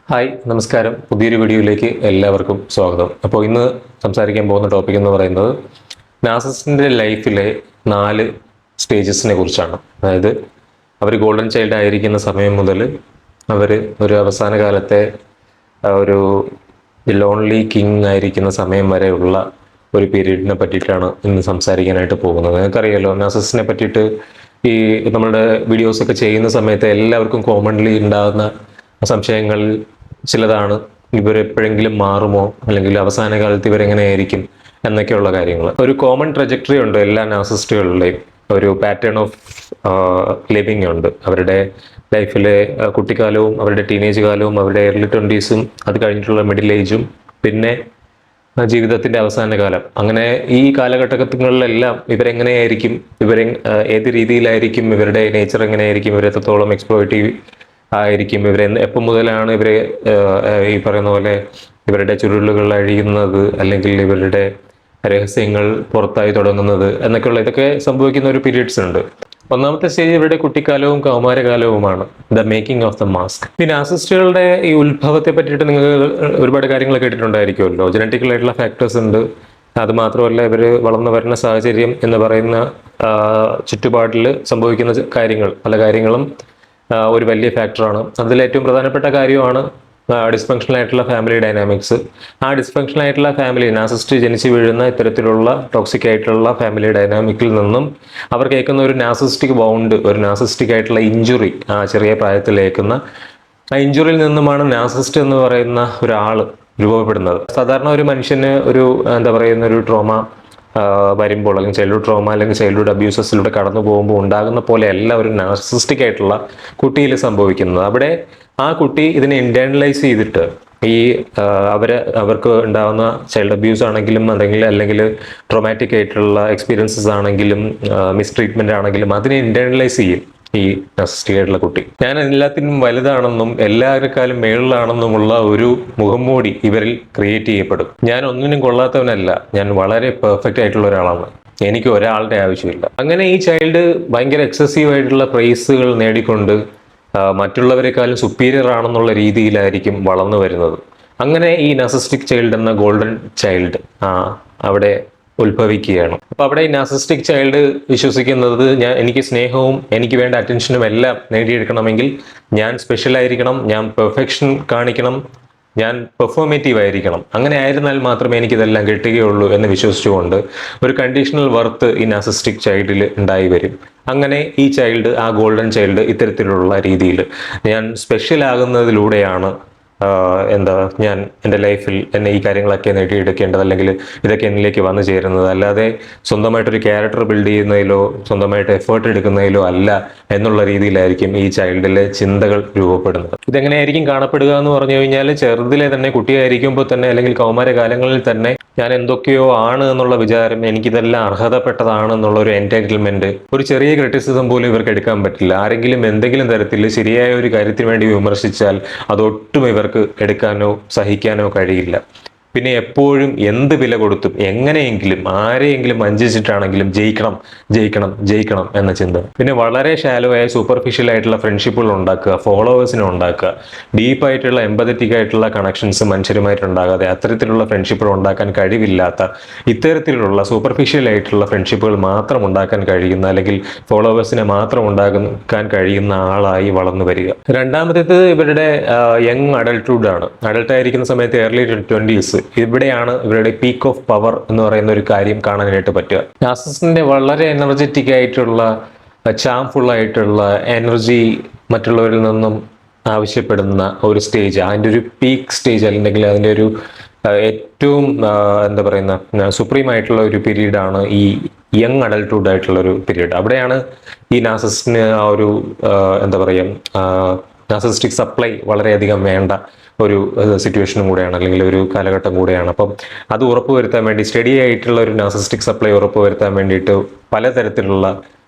Hi നമസ്കാരം. പുതിയൊരു വീഡിയോയിലേക്ക് എല്ലാവർക്കും സ്വാഗതം. അപ്പോൾ ഇന്ന് സംസാരിക്കാൻ പോകുന്ന ടോപ്പിക് എന്ന് പറയുന്നത് നാർസിസിസ്റ്റിൻ്റെ ലൈഫിലെ 4 സ്റ്റേജസിനെ കുറിച്ചാണ്. അതായത് അവർ ഗോൾഡൻ ചൈൽഡ് ആയിരിക്കുന്ന സമയം മുതൽ അവർ ഒരു അവസാന കാലത്തെ ഒരു ലോൺലി കിങ് ആയിരിക്കുന്ന സമയം വരെയുള്ള ഒരു പീരീഡിനെ പറ്റിയിട്ടാണ് ഇന്ന് സംസാരിക്കാനായിട്ട് പോകുന്നത്. നിങ്ങൾക്കറിയാലോ, നാർസിസിസ്റ്റിനെ പറ്റിയിട്ട് ഈ നമ്മളുടെ വീഡിയോസൊക്കെ ചെയ്യുന്ന സമയത്ത് എല്ലാവർക്കും കോമൺലി ഉണ്ടാകുന്ന സംശയങ്ങളിൽ ചിലതാണ് ഇവരെപ്പോഴെങ്കിലും മാറുമോ, അല്ലെങ്കിൽ അവസാന കാലത്ത് ഇവരെങ്ങനെയായിരിക്കും എന്നൊക്കെയുള്ള കാര്യങ്ങൾ. ഒരു കോമൺ ട്രജക്ടറി ഉണ്ട് എല്ലാ നാർസിസ്റ്റുകളുടെയും. ഒരു പാറ്റേൺ ഓഫ് ലിവിങ് ഉണ്ട് അവരുടെ ലൈഫിലെ. കുട്ടിക്കാലവും അവരുടെ ടീനേജ് കാലവും അവരുടെ ഏർലി 20s അത് കഴിഞ്ഞിട്ടുള്ള മിഡിൽ ഏജും പിന്നെ ജീവിതത്തിന്റെ അവസാന കാലം. അങ്ങനെ ഈ കാലഘട്ടങ്ങളിലെല്ലാം ഇവരെങ്ങനെയായിരിക്കും, ഏത് രീതിയിലായിരിക്കും, ഇവരുടെ നേച്ചർ എങ്ങനെയായിരിക്കും, ഇവരെത്രത്തോളം എക്സ്പ്ലോയിറ്റീവ് ആയിരിക്കും, എപ്പം മുതലാണ് ഇവരെ ഈ പറയുന്ന പോലെ ഇവരുടെ ചുരുളുകൾ അഴിയുന്നത്, അല്ലെങ്കിൽ ഇവരുടെ രഹസ്യങ്ങൾ പുറത്തായി തുടങ്ങുന്നത് എന്നൊക്കെയുള്ള ഇതൊക്കെ സംഭവിക്കുന്ന ഒരു പീരീഡ്സ് ഉണ്ട്. ഒന്നാമത്തെ സ്റ്റേജ് ഇവരുടെ കുട്ടിക്കാലവും കൗമാരകാലവുമാണ്, the making of the mask. ഈ നാർസിസ്റ്റുകളുടെ ഈ ഉത്ഭവത്തെ പറ്റിയിട്ട് നിങ്ങൾ ഒരുപാട് കാര്യങ്ങൾ കേട്ടിട്ടുണ്ടായിരിക്കുമല്ലോ. ജനറ്റിക്കലായിട്ടുള്ള ഫാക്ടേഴ്സ് ഉണ്ട്. അത് മാത്രമല്ല, ഇവർ വളർന്നു വരുന്ന സാഹചര്യം എന്ന് പറയുന്ന ചുറ്റുപാടിൽ സംഭവിക്കുന്ന കാര്യങ്ങൾ, പല കാര്യങ്ങളും ഒരു വലിയ ഫാക്ടറാണ്. അതിൽ ഏറ്റവും പ്രധാനപ്പെട്ട കാര്യമാണ് ഡിസ്ഫങ്ഷണൽ ആയിട്ടുള്ള ഫാമിലി ഡൈനാമിക്സ്. ആ ഡിസ്ഫങ്ഷണൽ ആയിട്ടുള്ള ഫാമിലി, നാർസിസിസ്റ്റ് ജനിച്ച് വീഴുന്ന ഇത്തരത്തിലുള്ള ടോക്സിക് ആയിട്ടുള്ള ഫാമിലി ഡൈനാമിക്കിൽ നിന്നും അവർ കേൾക്കുന്ന ഒരു നാർസിസ്റ്റിക് ബൗണ്ട്, ഒരു നാർസിസ്റ്റിക് ആയിട്ടുള്ള ഇഞ്ചുറി, ആ ചെറിയ പ്രായത്തിലേക്കുന്ന ആ ഇഞ്ചുറിയിൽ നിന്നുമാണ് നാർസിസിസ്റ്റ് എന്ന് പറയുന്ന ഒരാൾ രൂപപ്പെടുന്നത്. സാധാരണ ഒരു മനുഷ്യന് ഒരു ഒരു ട്രോമ വരുമ്പോൾ, അല്ലെങ്കിൽ ചൈൽഡ്ഹുഡ് ട്രോമ അല്ലെങ്കിൽ ചൈൽഡ്ഹുഡ് അബ്യൂസസിലൂടെ കടന്നു പോകുമ്പോൾ ഉണ്ടാകുന്ന പോലെയല്ല ഒരു നാർസിസിസ്റ്റിക് ആയിട്ടുള്ള കുട്ടിയിൽ സംഭവിക്കുന്നത്. അവിടെ ആ കുട്ടി ഇതിനെ ഇന്റേണലൈസ് ചെയ്തിട്ട് ഈ അവർക്ക് ഉണ്ടാകുന്ന ചൈൽഡ് അബ്യൂസ് ആണെങ്കിലും അല്ലെങ്കിൽ ട്രോമാറ്റിക് ആയിട്ടുള്ള എക്സ്പീരിയൻസസ് ആണെങ്കിലും മിസ്ട്രീറ്റ്മെന്റ് ആണെങ്കിലും അതിനെ ഇന്റേണലൈസ് ചെയ്യും ഈ നാർസിസ്റ്റിക് ആയിട്ടുള്ള കുട്ടി. ഞാൻ എല്ലാത്തിനും വലുതാണെന്നും എല്ലാവരെക്കാളും മേളിലാണെന്നുമുള്ള ഒരു മുഖംമൂടി ഇവരിൽ ക്രിയേറ്റ് ചെയ്യപ്പെടും. ഞാൻ ഒന്നിനും കൊള്ളാത്തവനല്ല, ഞാൻ വളരെ പെർഫെക്റ്റ് ആയിട്ടുള്ള ഒരാളാണ്, എനിക്ക് ഒരാളുടെ ആവശ്യമില്ല. അങ്ങനെ ഈ ചൈൽഡ് ഭയങ്കര എക്സസീവ് ആയിട്ടുള്ള പ്രൈസുകൾ നേടിക്കൊണ്ട് മറ്റുള്ളവരെക്കാളും സുപ്പീരിയർ ആണെന്നുള്ള രീതിയിലായിരിക്കും വളർന്നു വരുന്നത്. അങ്ങനെ ഈ നാർസിസ്റ്റിക് ചൈൽഡ് എന്ന ഗോൾഡൻ ചൈൽഡ് അവിടെ ഉത്ഭവിക്കുകയാണ്. അപ്പൊ അവിടെ ഈ നാർസിസ്റ്റിക് ചൈൽഡ് വിശ്വസിക്കുന്നത്, എനിക്ക് സ്നേഹവും എനിക്ക് വേണ്ട അറ്റൻഷനും എല്ലാം നേടിയെടുക്കണമെങ്കിൽ ഞാൻ സ്പെഷ്യൽ ആയിരിക്കണം, ഞാൻ പെർഫെക്ഷൻ കാണിക്കണം, ഞാൻ പെർഫോമേറ്റീവ് ആയിരിക്കണം. അങ്ങനെ ആയിരുന്നാൽ മാത്രമേ എനിക്കിതെല്ലാം കിട്ടുകയുള്ളൂ എന്ന് വിശ്വസിച്ചുകൊണ്ട് ഒരു കണ്ടീഷണൽ വർത്ത് ഈ നാർസിസ്റ്റിക് ചൈൽഡിൽ ഉണ്ടായി വരും. അങ്ങനെ ഈ ചൈൽഡ്, ആ ഗോൾഡൻ ചൈൽഡ് ഇത്തരത്തിലുള്ള രീതിയിൽ ഞാൻ സ്പെഷ്യൽ ആകുന്നതിലൂടെയാണ് ഞാൻ എൻ്റെ ലൈഫിൽ എന്നെ ഈ കാര്യങ്ങളൊക്കെ നേടിയെടുക്കേണ്ടത്, അല്ലെങ്കിൽ ഇതൊക്കെ എന്നിലേക്ക് വന്നു ചേരുന്നത്, അല്ലാതെ സ്വന്തമായിട്ടൊരു ക്യാരക്ടർ ബിൽഡ് ചെയ്യുന്നതിലോ സ്വന്തമായിട്ട് എഫേർട്ട് എടുക്കുന്നതിലോ അല്ല എന്നുള്ള രീതിയിലായിരിക്കും ഈ ചൈൽഡിലെ ചിന്തകൾ രൂപപ്പെടുന്നത്. ഇതെങ്ങനെയായിരിക്കും കാണപ്പെടുക എന്ന് പറഞ്ഞു കഴിഞ്ഞാൽ, ചെറുതിലെ തന്നെ, കുട്ടിയായിരിക്കുമ്പോൾ തന്നെ അല്ലെങ്കിൽ കൗമാരകാലങ്ങളിൽ തന്നെ ഞാൻ എന്തൊക്കെയോ ആണ് എന്നുള്ള വിചാരം, എനിക്കിതെല്ലാം അർഹതപ്പെട്ടതാണ് എന്നുള്ള ഒരു എൻറ്റൈറ്റിൽമെന്റ്, ഒരു ചെറിയ ക്രിറ്റിസിസം പോലും ഇവർക്ക് എടുക്കാൻ പറ്റില്ല. ആരെങ്കിലും എന്തെങ്കിലും തരത്തിൽ ശരിയായ ഒരു കാര്യത്തിന് വേണ്ടി വിമർശിച്ചാൽ അതൊട്ടും ഇവർക്ക് എടുക്കാനോ സഹിക്കാനോ കഴിയില്ല. പിന്നെ എപ്പോഴും എന്ത് വില കൊടുത്തും എങ്ങനെയെങ്കിലും ആരെയെങ്കിലും വഞ്ചിച്ചിട്ടാണെങ്കിലും ജയിക്കണം ജയിക്കണം ജയിക്കണം എന്ന ചിന്ത. പിന്നെ വളരെ ഷാലോ ആയ സൂപ്പർഫിഷ്യൽ ആയിട്ടുള്ള ഫ്രണ്ട്ഷിപ്പുകൾ ഉണ്ടാക്കുക, ഫോളോവേഴ്സിനെ ഉണ്ടാക്കുക, ഡീപ്പായിട്ടുള്ള എംപതറ്റിക് ആയിട്ടുള്ള കണക്ഷൻസ് മനുഷ്യരുമായിട്ട് ഉണ്ടാകാതെ അത്തരത്തിലുള്ള ഫ്രണ്ട്ഷിപ്പുകൾ ഉണ്ടാക്കാൻ കഴിവില്ലാത്ത, ഇത്തരത്തിലുള്ള സൂപ്പർഫിഷ്യൽ ആയിട്ടുള്ള ഫ്രണ്ട്ഷിപ്പുകൾ മാത്രം ഉണ്ടാക്കാൻ കഴിയുന്ന, അല്ലെങ്കിൽ ഫോളോവേഴ്സിനെ മാത്രം ഉണ്ടാക്കാൻ കഴിയുന്ന ആളായി വളർന്നു വരിക. രണ്ടാമത്തേത് ഇവരുടെ യങ് അഡൾട്ട്ഹുഡ് ആണ്. അഡൾട്ടായിരിക്കുന്ന സമയത്ത് ഏർലി 20s, ഇവിടെയാണ് ഇവരുടെ പീക്ക് ഓഫ് പവർ എന്ന് പറയുന്ന ഒരു കാര്യം കാണാനായിട്ട് പറ്റുക. നാർസിസിസ്റ്റിന്റെ വളരെ എനർജറ്റിക് ആയിട്ടുള്ള, ചാംഫുൾ ആയിട്ടുള്ള എനർജി മറ്റുള്ളവരിൽ നിന്നും ആവശ്യപ്പെടുന്ന ഒരു സ്റ്റേജ്, അതിൻ്റെ ഒരു പീക്ക് സ്റ്റേജ്, അല്ലെങ്കിൽ അതിൻ്റെ ഒരു ഏറ്റവും സുപ്രീം ആയിട്ടുള്ള ഒരു പീരീഡാണ് ഈ യങ് അഡൾട്ട്ഹുഡ് ആയിട്ടുള്ള ഒരു പീരീഡ്. അവിടെയാണ് ഈ നാർസിസിസ്റ്റിന് ആ ഒരു നാർസിസിസ്റ്റിക് സപ്ലൈ വളരെയധികം വേണ്ട ഒരു സിറ്റുവേഷനും കൂടെയാണ്, അല്ലെങ്കിൽ ഒരു കാലഘട്ടം കൂടെയാണ്. അപ്പം അത് ഉറപ്പുവരുത്താൻ വേണ്ടി, സ്റ്റഡി ആയിട്ടുള്ള ഒരു നാർസിസിസ്റ്റിക് സപ്ലൈ ഉറപ്പുവരുത്താൻ വേണ്ടിയിട്ട് പലതരത്തിലുള്ള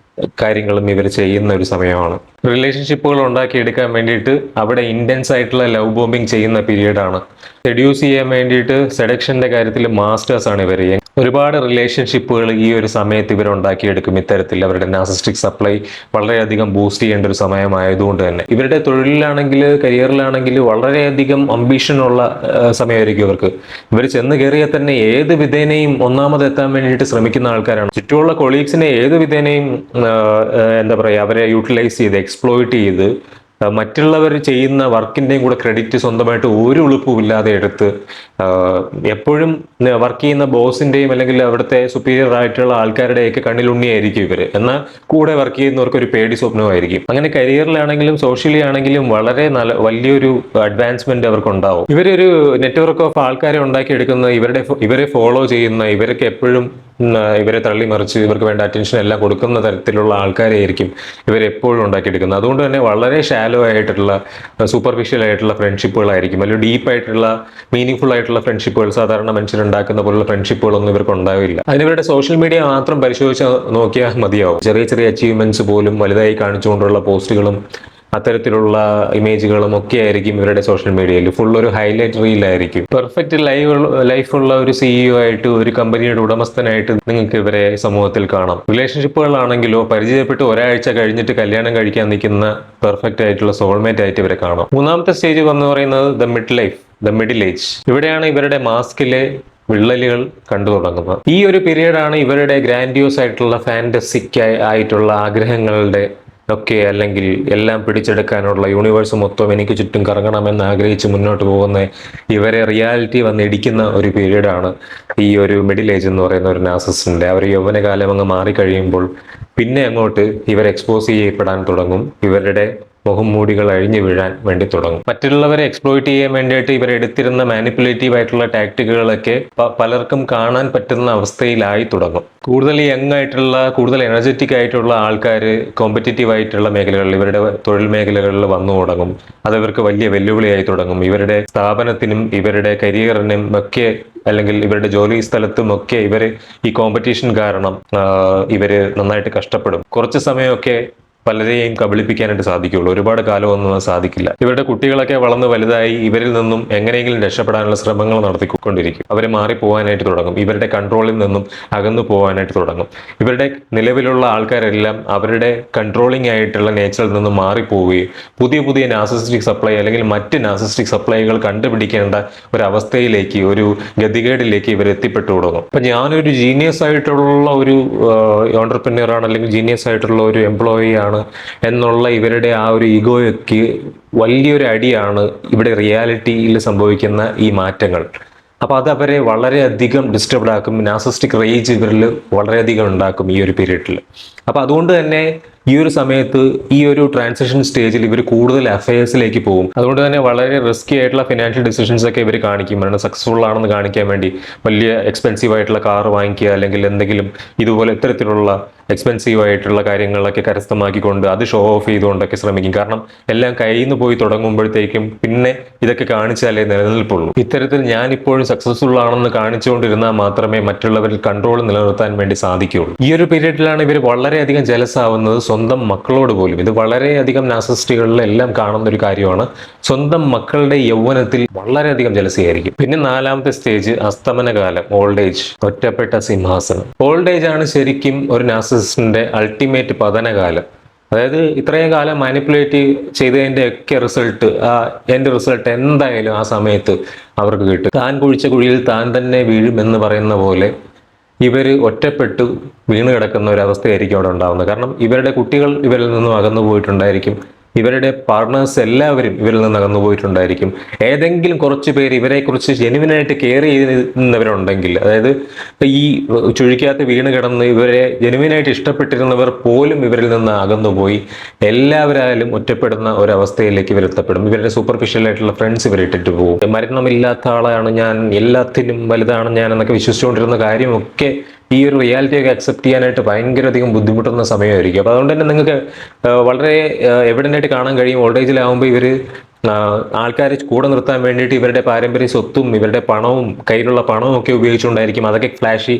കാര്യങ്ങളും ഇവർ ചെയ്യുന്ന ഒരു സമയമാണ്. റിലേഷൻഷിപ്പുകൾ ഉണ്ടാക്കിയെടുക്കാൻ വേണ്ടിയിട്ട് അവിടെ ഇൻറ്റൻസ് ആയിട്ടുള്ള ലവ് ബോംബിങ് ചെയ്യുന്ന പീരീഡാണ്. സെഡ്യൂസ് ചെയ്യാൻ വേണ്ടിയിട്ട് സെഡക്ഷൻ്റെ കാര്യത്തിൽ മാസ്റ്റേഴ്സാണ് ഇവർ. ഒരുപാട് റിലേഷൻഷിപ്പുകൾ ഈ ഒരു സമയത്ത് ഇവരുണ്ടാക്കിയെടുക്കും. ഇത്തരത്തിൽ അവരുടെ നാർസിസ്റ്റിക് സപ്ലൈ വളരെയധികം ബൂസ്റ്റ് ചെയ്യേണ്ട ഒരു സമയമായതുകൊണ്ട് തന്നെ ഇവരുടെ തൊഴിലിലാണെങ്കിൽ കരിയറിലാണെങ്കിൽ വളരെയധികം അംബീഷനുള്ള സമയമായിരിക്കും ഇവർക്ക്. ഇവർ ചെന്ന് കയറിയാൽ തന്നെ ഏത് വിധേനയും ഒന്നാമതെത്താൻ വേണ്ടിയിട്ട് ശ്രമിക്കുന്ന ആൾക്കാരാണ്. ചുറ്റുമുള്ള കൊളീഗ്സിനെ ഏത് വിധേനയും എന്താ പറയുക, അവരെ യൂട്ടിലൈസ് ചെയ്ത് എക്സ്പ്ലോയിറ്റ് ചെയ്ത് മറ്റുള്ളവർ ചെയ്യുന്ന വർക്കിൻ്റെയും കൂടെ ക്രെഡിറ്റ് സ്വന്തമായിട്ട് ഒരു ഉളുപ്പുമില്ലാതെ എടുത്ത് എപ്പോഴും വർക്ക് ചെയ്യുന്ന ബോസിൻ്റെയും അല്ലെങ്കിൽ അവിടുത്തെ സുപ്പീരിയർ ആയിട്ടുള്ള ആൾക്കാരുടെയൊക്കെ കണ്ണിലുണ്ണിയായിരിക്കും ഇവർ. എന്നാൽ കൂടെ വർക്ക് ചെയ്യുന്നവർക്ക് ഒരു പേടി സ്വപ്നമായിരിക്കും. അങ്ങനെ കരിയറിലാണെങ്കിലും സോഷ്യലി ആണെങ്കിലും വളരെ വലിയൊരു അഡ്വാൻസ്മെന്റ് അവർക്ക് ഉണ്ടാവും. ഇവരൊരു നെറ്റ്വർക്ക് ഓഫ് ആൾക്കാരെ ഉണ്ടാക്കിയെടുക്കുന്ന, ഇവരെ ഫോളോ ചെയ്യുന്ന, ഇവരൊക്കെ എപ്പോഴും ഇവരെ തള്ളിമറിച്ച് ഇവർക്ക് വേണ്ട അറ്റൻഷൻ എല്ലാം കൊടുക്കുന്ന തരത്തിലുള്ള ആൾക്കാരെയായിരിക്കും ഇവരെപ്പോഴും ഉണ്ടാക്കിയെടുക്കുന്നത്. അതുകൊണ്ട് തന്നെ വളരെ ഷാലോ ആയിട്ടുള്ള സൂപ്പർഫിഷ്യൽ ആയിട്ടുള്ള ഫ്രണ്ട്ഷിപ്പുകളായിരിക്കും, അല്ലെങ്കിൽ ഡീപ്പായിട്ടുള്ള മീനിങ് ആയിട്ടുള്ള ഫ്രണ്ട്ഷിപ്പുകൾ, സാധാരണ മനുഷ്യരുണ്ടാക്കുന്ന പോലുള്ള ഫ്രണ്ട്ഷിപ്പുകളൊന്നും ഇവർക്ക് ഉണ്ടാവില്ല. അതിനിവരുടെ സോഷ്യൽ മീഡിയ മാത്രം പരിശോധിച്ച് നോക്കിയാൽ മതിയാവും. ചെറിയ ചെറിയ അച്ചീവ്മെന്റ്സ് പോലും വലുതായി കാണിച്ചുകൊണ്ടുള്ള പോസ്റ്റുകളും അത്തരത്തിലുള്ള ഇമേജുകളും ഒക്കെ ആയിരിക്കും ഇവരുടെ സോഷ്യൽ മീഡിയയിൽ. ഫുൾ ഒരു ഹൈലൈറ്റ് റീലായിരിക്കും. പെർഫെക്റ്റ് ലൈഫുള്ള ഒരു സിഇഒ ആയിട്ട്, ഒരു കമ്പനിയുടെ ഉടമസ്ഥനായിട്ട് നിങ്ങൾക്ക് ഇവരെ സമൂഹത്തിൽ കാണാം. റിലേഷൻഷിപ്പുകളാണെങ്കിലോ പരിചയപ്പെട്ട് ഒരാഴ്ച കഴിഞ്ഞിട്ട് കല്യാണം കഴിക്കാൻ നിൽക്കുന്ന പെർഫെക്റ്റ് ആയിട്ടുള്ള സോൾമേറ്റ് ആയിട്ട് ഇവരെ കാണാം. മൂന്നാമത്തെ സ്റ്റേജ് എന്ന് പറയുന്നത് ദ മിഡിൽ ഏജ്. ഇവിടെയാണ് ഇവരുടെ മാസ്കിലെ വിള്ളലുകൾ കണ്ടു തുടങ്ങുന്നത്. ഈ ഒരു പീരീഡാണ് ഇവരുടെ ഗ്രാൻഡ്യൂസ് ആയിട്ടുള്ള ഫാന്റസിക് ആയിട്ടുള്ള ആഗ്രഹങ്ങളുടെ ഒക്കെ, അല്ലെങ്കിൽ എല്ലാം പിടിച്ചെടുക്കാനുള്ള യൂണിവേഴ്സ് മൊത്തം എനിക്ക് ചുറ്റും കറങ്ങണമെന്ന് ആഗ്രഹിച്ച് മുന്നോട്ട് പോകുന്ന ഇവരെ റിയാലിറ്റി വന്നിടിക്കുന്ന ഒരു പീരീഡാണ് ഈ ഒരു മിഡിൽ ഏജ് എന്ന് പറയുന്ന ഒരു നാർസിസ്റ്റിന്റെ. അവർ യൗവനകാലം അങ്ങ് മാറിക്കഴിയുമ്പോൾ പിന്നെ അങ്ങോട്ട് ഇവർ എക്സ്പോസ് ചെയ്യപ്പെടാൻ തുടങ്ങും. ഇവരുടെ മുഖംമൂടികൾ അഴിഞ്ഞു വീഴാൻ വേണ്ടി തുടങ്ങും. മറ്റുള്ളവരെ എക്സ്പ്ലോയിറ്റ് ചെയ്യാൻ വേണ്ടിയിട്ട് ഇവരെടുത്തിരുന്ന മാനിപ്പുലേറ്റീവ് ആയിട്ടുള്ള ടാക്ടിക്കുകളൊക്കെ പലർക്കും കാണാൻ പറ്റുന്ന അവസ്ഥയിലായി തുടങ്ങും. കൂടുതൽ യങ് ആയിട്ടുള്ള, കൂടുതൽ എനർജറ്റിക് ആയിട്ടുള്ള ആൾക്കാർ കോമ്പറ്റീറ്റീവ് ആയിട്ടുള്ള മേഖലകളിൽ, ഇവരുടെ തൊഴിൽ മേഖലകളിൽ വന്നു തുടങ്ങും. അത് ഇവർക്ക് വലിയ വെല്ലുവിളിയായി തുടങ്ങും. ഇവരുടെ സ്ഥാപനത്തിനും ഇവരുടെ കരിയറിനും ഒക്കെ, അല്ലെങ്കിൽ ഇവരുടെ ജോലി സ്ഥലത്തും ഒക്കെ ഈ കോമ്പറ്റീഷൻ കാരണം ഇവര് നന്നായിട്ട് കഷ്ടപ്പെടും. കുറച്ച് സമയമൊക്കെ പലരെയും കബളിപ്പിക്കാനായിട്ട് സാധിക്കുള്ളൂ. ഒരുപാട് കാലമൊന്നും സാധിക്കില്ല. ഇവരുടെ കുട്ടികളൊക്കെ വളർന്ന് വലുതായി ഇവരിൽ നിന്നും എങ്ങനെയെങ്കിലും രക്ഷപ്പെടാനുള്ള ശ്രമങ്ങൾ നടത്തിക്കൊണ്ടിരിക്കും. അവരെ മാറിപ്പോകാനായിട്ട് തുടങ്ങും. ഇവരുടെ കൺട്രോളിൽ നിന്നും അകന്നു പോകാനായിട്ട് തുടങ്ങും. ഇവരുടെ നിലവിലുള്ള ആൾക്കാരെല്ലാം അവരുടെ കൺട്രോളിംഗ് ആയിട്ടുള്ള നേച്ചറിൽ നിന്നും മാറിപ്പോവുകയും പുതിയ പുതിയ നാർസിസ്റ്റിക് സപ്ലൈ അല്ലെങ്കിൽ മറ്റ് നാർസിസ്റ്റിക് സപ്ലൈകൾ കണ്ടുപിടിക്കേണ്ട ഒരു അവസ്ഥയിലേക്ക്, ഒരു ഗതികേടിലേക്ക് ഇവർ എത്തിപ്പെട്ടു തുടങ്ങും. അപ്പൊ ഞാനൊരു ജീനിയസ് ആയിട്ടുള്ള ഒരു ഓൺടർപ്രന്യർ ആണ്, അല്ലെങ്കിൽ ജീനിയസ് ആയിട്ടുള്ള ഒരു എംപ്ലോയി ആണ് എന്നുള്ള ഇവരുടെ ആ ഒരു ഈഗോയ്ക്ക് വലിയൊരു അടിയാണ് ഇവിടെ റിയാലിറ്റിയിൽ സംഭവിക്കുന്ന ഈ മാറ്റങ്ങൾ. അപ്പോൾ അത് അവരെ വളരെയധികം ഡിസ്റ്റർബ്ഡ് ആക്കും. നാർസിസ്റ്റിക് റേജ് ഇവരിൽ വളരെയധികം ഉണ്ടാക്കും ഈ ഒരു പീരീഡിൽ. അപ്പോൾ അതുകൊണ്ട് തന്നെ ഈ ഒരു സമയത്ത്, ഈ ഒരു ട്രാൻസിഷൻ സ്റ്റേജിൽ ഇവർ കൂടുതൽ അഫയേഴ്സിലേക്ക് പോകും. അതുകൊണ്ട് തന്നെ വളരെ റിസ്കി ആയിട്ടുള്ള ഫിനാൻഷ്യൽ ഡിസിഷൻസ് ഒക്കെ ഇവർ കാണിക്കും. കാരണം സക്സസ്ഫുൾ ആണെന്ന് കാണിക്കാൻ വേണ്ടി വലിയ എക്സ്പെൻസീവ് ആയിട്ടുള്ള കാർ വാങ്ങിക്കുക, അല്ലെങ്കിൽ എന്തെങ്കിലും ഇതുപോലെ ഇത്തരത്തിലുള്ള എക്സ്പെൻസീവ് ആയിട്ടുള്ള കാര്യങ്ങളൊക്കെ കരസ്ഥമാക്കിക്കൊണ്ട് അത് ഷോ ഓഫ് ചെയ്തുകൊണ്ടൊക്കെ ശ്രമിക്കും. കാരണം എല്ലാം കയ്യിൽ നിന്ന് പോയി തുടങ്ങുമ്പോഴത്തേക്കും പിന്നെ ഇതൊക്കെ കാണിച്ചാലേ നിലനിൽപ്പുള്ളൂ. ഇത്തരത്തിൽ ഞാനിപ്പോഴും സക്സസ്ഫുൾ ആണെന്ന് കാണിച്ചുകൊണ്ടിരുന്നാൽ മാത്രമേ മറ്റുള്ളവരിൽ കൺട്രോൾ നിലനിർത്താൻ വേണ്ടി സാധിക്കുകയുള്ളൂ. ഈ ഒരു പീരീഡിലാണ് ഇവർ വളരെയധികം ജലസ് ആവുന്നത് സ്വന്തം മക്കളോട് പോലും. ഇത് വളരെയധികം നാർസിസ്റ്റുകളിൽ എല്ലാം കാണുന്ന ഒരു കാര്യമാണ്. സ്വന്തം മക്കളുടെ യൗവനത്തിൽ വളരെയധികം ജലസിയായിരിക്കും. പിന്നെ നാലാമത്തെ സ്റ്റേജ് അസ്തമനകാലം, ഓൾഡ് ഏജ്, ഒറ്റപ്പെട്ട സിംഹാസനം. ഓൾഡ് ഏജ് ആണ് ശരിക്കും ഒരു നാർസിസ്റ്റിന്റെ അൾട്ടിമേറ്റ് പതനകാലം. അതായത് ഇത്രയും കാലം മാനിപ്പുലേറ്റ് ചെയ്തതിൻ്റെ ഒക്കെ റിസൾട്ട്, എൻ്റെ റിസൾട്ട് എന്തായാലും ആ സമയത്ത് അവർക്ക് കിട്ടും. താൻ കുഴിച്ച കുഴിയിൽ താൻ തന്നെ വീഴും എന്ന് പറയുന്ന പോലെ ഇവർ ഒറ്റപ്പെട്ടു വീണ് കിടക്കുന്ന ഒരു അവസ്ഥയായിരിക്കും അവിടെ ഉണ്ടാകുന്നത്. കാരണം ഇവരുടെ കുട്ടികൾ ഇവരിൽ നിന്നും അകന്നു പോയിട്ടുണ്ടായിരിക്കും. ഇവരുടെ പാർട്ട്നേഴ്സ് എല്ലാവരും ഇവരിൽ നിന്ന് അകന്നു പോയിട്ടുണ്ടായിരിക്കും. ഏതെങ്കിലും കുറച്ച് പേര് ഇവരെക്കുറിച്ച് ജെനുവിനായിട്ട് കെയർ ചെയ്യുന്നവരുണ്ടെങ്കിൽ, അതായത് ഈ ചുഴിക്കകത്ത് വീണ് കിടന്ന് ഇവരെ ജെനുവിനായിട്ട് ഇഷ്ടപ്പെട്ടിരുന്നവർ പോലും ഇവരിൽ നിന്ന് അകന്നുപോയി എല്ലാവരായാലും ഒറ്റപ്പെടുന്ന ഒരവസ്ഥയിലേക്ക് ഇവർ എത്തപ്പെടും. ഇവരുടെ സൂപ്പർഫിഷ്യൽ ആയിട്ടുള്ള ഫ്രണ്ട്സ് ഇവരിട്ടിട്ട് പോകും. മരണമില്ലാത്ത ആളാണ് ഞാൻ, എല്ലാത്തിലും വലുതാണ് ഞാൻ എന്നൊക്കെ വിശ്വസിച്ചുകൊണ്ടിരുന്ന കാര്യമൊക്കെ ഈ ഒരു റിയാലിറ്റിയൊക്കെ അക്സെപ്റ്റ് ചെയ്യാനായിട്ട് ഭയങ്കരധികം ബുദ്ധിമുട്ടുന്ന സമയമായിരിക്കും. അപ്പോൾ അതുകൊണ്ട് തന്നെ നിങ്ങൾക്ക് വളരെ എവിഡൻ്റ് ആയിട്ട് കാണാൻ കഴിയും. ഓൾഡ് ഏജിലാവുമ്പോൾ ഇവർ ആൾക്കാരെ കൂടെ നിർത്താൻ വേണ്ടിയിട്ട് ഇവരുടെ പാരമ്പര്യ സ്വത്തും ഇവരുടെ പണവും കയ്യിലുള്ള പണവും ഒക്കെ ഉപയോഗിച്ചുകൊണ്ടായിരിക്കും, അതൊക്കെ ഫ്ലാഷി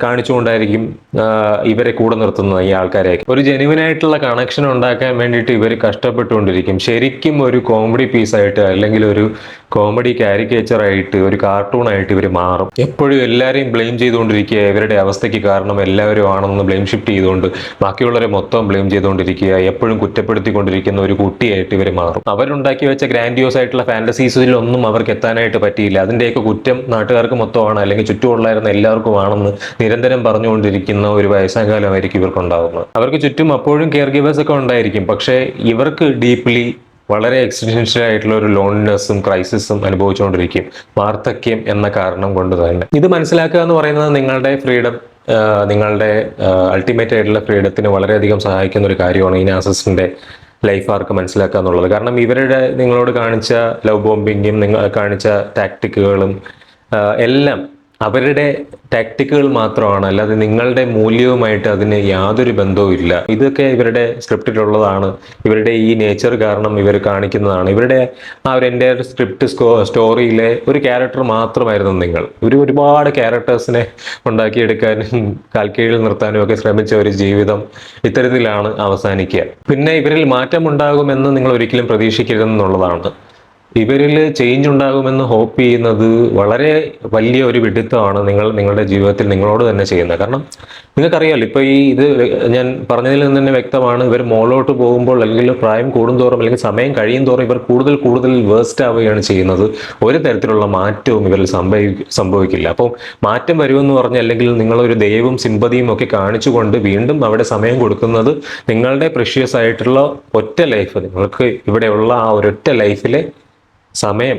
കാണിച്ചുകൊണ്ടായിരിക്കും ഇവരെ കൂടെ നിർത്തുന്നത് ഈ ആൾക്കാരെയൊക്കെ. ഒരു ജെനുവിനായിട്ടുള്ള കണക്ഷൻ ഉണ്ടാക്കാൻ വേണ്ടിയിട്ട് ഇവർ കഷ്ടപ്പെട്ടുകൊണ്ടിരിക്കും. ശരിക്കും ഒരു കോമഡി പീസായിട്ട് അല്ലെങ്കിൽ ഒരു കോമഡി കാരിക്കേച്ചറായിട്ട് ഒരു കാർട്ടൂണായിട്ട് ഇവർ മാറും. എപ്പോഴും എല്ലാവരെയും ബ്ലെയിം ചെയ്തുകൊണ്ടിരിക്കുക, ഇവരുടെ അവസ്ഥയ്ക്ക് കാരണം എല്ലാവരും ആണെന്ന് ബ്ലെയിം ഷിഫ്റ്റ് ചെയ്തുകൊണ്ട് ബാക്കിയുള്ളവരെ മൊത്തം ബ്ലെയിം ചെയ്തുകൊണ്ടിരിക്കുക, എപ്പോഴും കുറ്റപ്പെടുത്തിക്കൊണ്ടിരിക്കുന്ന ഒരു കുട്ടിയായിട്ട് ഇവർ മാറും. അവരുണ്ടാക്കി വെച്ച ഗ്രാൻഡിയോസ് ആയിട്ടുള്ള ഫാന്റസീസിലൊന്നും അവർക്ക് എത്താനായിട്ട് പറ്റിയില്ല. അതിൻ്റെയൊക്കെ കുറ്റം നാട്ടുകാർക്ക് മൊത്തമാണ്, അല്ലെങ്കിൽ ചുറ്റുമുള്ളായിരുന്ന എല്ലാവർക്കും ആണെന്ന് നിരന്തരം പറഞ്ഞുകൊണ്ടിരിക്കുന്ന ഒരു വയസ്സാകാലമായിരിക്കും ഇവർക്കുണ്ടാകുന്നത്. അവർക്ക് ചുറ്റും അപ്പോഴും കെയർ ഗിവേഴ്സ് ഒക്കെ ഉണ്ടായിരിക്കും, പക്ഷേ ഇവർക്ക് ഡീപ്ലി വളരെ എക്സിസ്റ്റൻഷ്യൽ ആയിട്ടുള്ള ഒരു ലോൺനെസ്സും ക്രൈസിസും അനുഭവിച്ചുകൊണ്ടിരിക്കും, വാർദ്ധക്യം എന്ന കാരണം കൊണ്ട് തന്നെ. ഇത് മനസ്സിലാക്കുക എന്ന് പറയുന്നത് നിങ്ങളുടെ ഫ്രീഡം, നിങ്ങളുടെ അൾട്ടിമേറ്റ് ആയിട്ടുള്ള ഫ്രീഡത്തിന് വളരെയധികം സഹായിക്കുന്ന ഒരു കാര്യമാണ് ഈ നാർസിസിസ്റ്റിന്റെ ലൈഫ് ആർക്ക് മനസ്സിലാക്കുക എന്നുള്ളത്. കാരണം ഇവരുടെ നിങ്ങളോട് കാണിച്ച ലവ് ബോംബിങ്ങും നിങ്ങൾ കാണിച്ച ടാക്ടിക്കുകളും എല്ലാം അവരുടെ ടാക്ടിക്കുകൾ മാത്രമാണ്, അല്ലാതെ നിങ്ങളുടെ മൂല്യവുമായിട്ട് അതിന് യാതൊരു ബന്ധവും ഇല്ല. ഇതൊക്കെ ഇവരുടെ സ്ക്രിപ്റ്റിലുള്ളതാണ്, ഇവരുടെ ഈ നേച്ചർ കാരണം ഇവർ കാണിക്കുന്നതാണ്. ഇവരുടെ ആ ഒരു എൻ്റെ സ്ക്രിപ്റ്റ് സ്റ്റോറിയിലെ ഒരു ക്യാരക്ടർ മാത്രമായിരുന്നു നിങ്ങൾ. ഒരുപാട് ക്യാരക്ടേഴ്സിനെ ഉണ്ടാക്കിയെടുക്കാനും കാൽക്കീഴിൽ നിർത്താനും ഒക്കെ ശ്രമിച്ച ഒരു ജീവിതം ഇത്തരത്തിലാണ് അവസാനിക്കുക. പിന്നെ ഇവരിൽ മാറ്റം ഉണ്ടാകുമെന്ന് നിങ്ങൾ ഒരിക്കലും പ്രതീക്ഷിക്കരുതെന്നുള്ളതാണ്. ഇവരിൽ ചേഞ്ച് ഉണ്ടാകുമെന്ന് ഹോപ്പ് ചെയ്യുന്നത് വളരെ വലിയ ഒരു വിഡിത്തമാണ് നിങ്ങളുടെ ജീവിതത്തിൽ നിങ്ങളോട് തന്നെ ചെയ്യുന്നത്. കാരണം നിങ്ങൾക്കറിയാമല്ലോ, ഇപ്പോൾ ഇത് ഞാൻ പറഞ്ഞതിൽ നിന്ന് തന്നെ വ്യക്തമാണ്, ഇവർ മോളോട്ട് പോകുമ്പോൾ അല്ലെങ്കിൽ പ്രായം കൂടുന്തോറും അല്ലെങ്കിൽ സമയം കഴിയും തോറും ഇവർ കൂടുതൽ വേസ്റ്റ് ആവുകയാണ് ചെയ്യുന്നത്. ഒരു തരത്തിലുള്ള മാറ്റവും ഇവരിൽ സംഭവിക്കില്ല. അപ്പോൾ മാറ്റം വരുമെന്ന് പറഞ്ഞ് അല്ലെങ്കിൽ നിങ്ങളൊരു ദയവും സിമ്പതിയും ഒക്കെ കാണിച്ചുകൊണ്ട് വീണ്ടും അവിടെ സമയം കൊടുക്കുന്നത് നിങ്ങളുടെ പ്രഷ്യസ് ആയിട്ടുള്ള ഒറ്റ ലൈഫ്, നിങ്ങൾക്ക് ഇവിടെയുള്ള ആ ഒരൊറ്റ ലൈഫിലെ സമയം,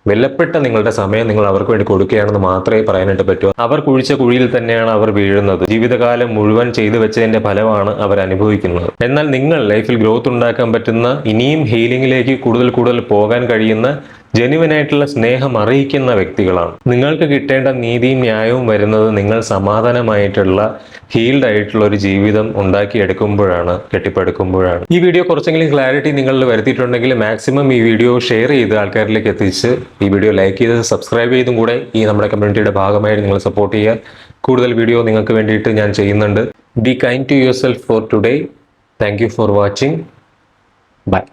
വിലപ്പെട്ട നിങ്ങളുടെ സമയം നിങ്ങൾ അവർക്ക് വേണ്ടി കൊടുക്കുകയാണെന്ന് മാത്രമേ പറയാനായിട്ട് പറ്റൂ. അവർ കുഴിച്ച കുഴിയിൽ തന്നെയാണ് അവർ വീഴുന്നത്. ജീവിതകാലം മുഴുവൻ ചെയ്തു വെച്ചതിന്റെ ഫലമാണ് അവർ അനുഭവിക്കുന്നത്. എന്നാൽ നിങ്ങൾ ലൈഫിൽ ഗ്രോത്ത് ഉണ്ടാക്കാൻ പറ്റുന്ന, ഇനിയും ഹീലിംഗിലേക്ക് കൂടുതൽ പോകാൻ കഴിയുന്ന, ജെനുവിനായിട്ടുള്ള സ്നേഹം അറിയിക്കുന്ന വ്യക്തികളാണ്. നിങ്ങൾക്ക് കിട്ടേണ്ട നീതിയും ന്യായവും വരുന്നത് നിങ്ങൾ സമാധാനമായിട്ടുള്ള ഹീൽഡ് ആയിട്ടുള്ള ഒരു ജീവിതം ഉണ്ടാക്കിയെടുക്കുമ്പോഴാണ്, കെട്ടിപ്പടുക്കുമ്പോഴാണ്. ഈ വീഡിയോ കുറച്ചെങ്കിലും ക്ലാരിറ്റി നിങ്ങളിൽ വരുത്തിയിട്ടുണ്ടെങ്കിൽ മാക്സിമം ഈ വീഡിയോ ഷെയർ ചെയ്ത് ആൾക്കാരിലേക്ക് എത്തിച്ച് ഈ വീഡിയോ ലൈക്ക് ചെയ്ത് സബ്സ്ക്രൈബ് ചെയ്തും കൂടെ ഈ നമ്മുടെ കമ്മ്യൂണിറ്റിയുടെ ഭാഗമായിട്ട് നിങ്ങൾ സപ്പോർട്ട് ചെയ്യുക. കൂടുതൽ വീഡിയോ നിങ്ങൾക്ക് വേണ്ടിയിട്ട് ഞാൻ ചെയ്യുന്നുണ്ട്. Be kind to yourself for today. Thank you for watching. By.